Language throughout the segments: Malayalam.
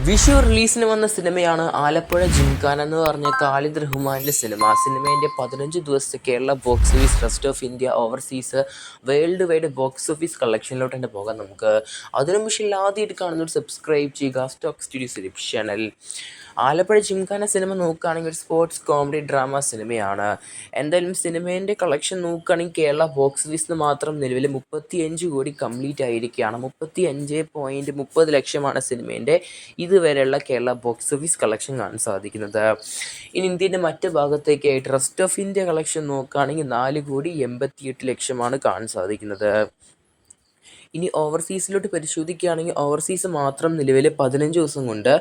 വിഷു റിലീസിന് വന്ന സിനിമയാണ് ആലപ്പുഴ ജിംഖാന എന്ന് പറഞ്ഞ ഖാലിദ് റഹ്മാൻ്റെ സിനിമേൻ്റെ 15 ദിവസത്തെ Kerala box office, rest of India, overseas, world wide box office കളക്ഷനിലോട്ട് തന്നെ പോകാം നമുക്ക്. അതിനു മുമ്പ് ആദ്യമായിട്ട് കാണുന്നവർ സബ്സ്ക്രൈബ് ചെയ്യുക stock studios YouTube channel. Alappuzha Gymkhana cinema നോക്കുകയാണെങ്കിൽ ഒരു സ്പോർട്സ് കോമഡി ഡ്രാമ സിനിമയാണ്. എന്തായാലും സിനിമേൻ്റെ കളക്ഷൻ നോക്കുകയാണെങ്കിൽ കേരള ബോക്സ് ഓഫീസിന് മാത്രം നിലവിൽ 35 കോടി കംപ്ലീറ്റ് ആയിരിക്കുകയാണ്. 35.30 ലക്ഷമാണ് സിനിമേൻ്റെ ഇതുവരെയുള്ള കേരള ബോക്സ് ഓഫീസ് കളക്ഷൻ കാണാൻ സാധിക്കുന്നത്. ഇനി ഇന്ത്യൻ്റെ മറ്റ് ഭാഗത്തേക്കായിട്ട് റെസ്റ്റ് ഓഫ് ഇന്ത്യ കളക്ഷൻ നോക്കുകയാണെങ്കിൽ 4.88 ലക്ഷമാണ് കാണാൻ സാധിക്കുന്നത്. ഇനി ഓവർസീസിലോട്ട് പരിശോധിക്കുകയാണെങ്കിൽ ഓവർസീസ് മാത്രം നിലവിൽ 15 ദിവസം കൊണ്ട്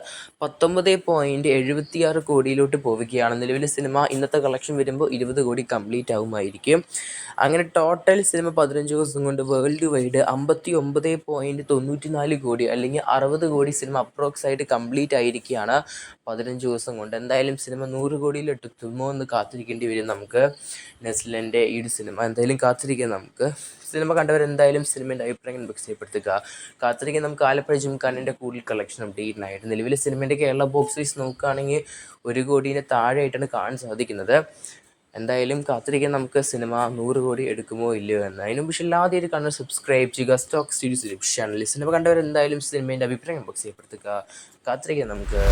19.76 കോടിയിലോട്ട് പോവുകയാണ്. നിലവിലെ സിനിമ ഇന്നത്തെ കളക്ഷൻ വരുമ്പോൾ 20 കോടി കംപ്ലീറ്റ് ആകുമായിരിക്കും. അങ്ങനെ ടോട്ടൽ സിനിമ 15 ദിവസം കൊണ്ട് വേൾഡ് വൈഡ് 59.94 കോടി അല്ലെങ്കിൽ 60 കോടി സിനിമ അപ്രോക്സ് ആയിട്ട് കംപ്ലീറ്റ് ആയിരിക്കുകയാണ് 15 ദിവസം കൊണ്ട്. എന്തായാലും സിനിമ 100 കോടിയിലെത്തുമോ എന്ന് കാത്തിരിക്കേണ്ടി വരും നമുക്ക്. നെസ്ലൻ്റെ ഈ ഒരു സിനിമ എന്തായാലും കാത്തിരിക്കാം നമുക്ക്. സിനിമ കണ്ടവരെന്തായാലും സിനിമേൻ്റെ അഭിപ്രായം ബുക്ക് ചെയ്യപ്പെടുത്തുക. കാത്തിരിക്കാൻ നമുക്ക് ആലപ്പുഴ ജിംഖാനൻ്റെ കൂടുതൽ കളക്ഷൻ അപ്ഡേറ്റിനായിട്ട്. നിലവിലെ സിനിമേൻ്റെ കേരള ബോക്സ് ഓഫീസ് നോക്കുകയാണെങ്കിൽ 1 കോടിയുടെ താഴെയായിട്ടാണ് കാണാൻ സാധിക്കുന്നത്. എന്തായാലും കാത്തിരിക്കാൻ നമുക്ക് സിനിമ 100 കോടി എടുക്കുമോ ഇല്ലയോ എന്ന്. അതിന് മുമ്പ് ആദ്യമായിട്ട് കാണാൻ സബ്സ്ക്രൈബ് ചെയ്യുക stock studios YouTube channel. Cinema കണ്ടവരെന്തായാലും സിനിമേൻ്റെ അഭിപ്രായം ബുക്ക് ചെയ്യപ്പെടുത്തുക. കാത്തിരിക്കാൻ നമുക്ക്.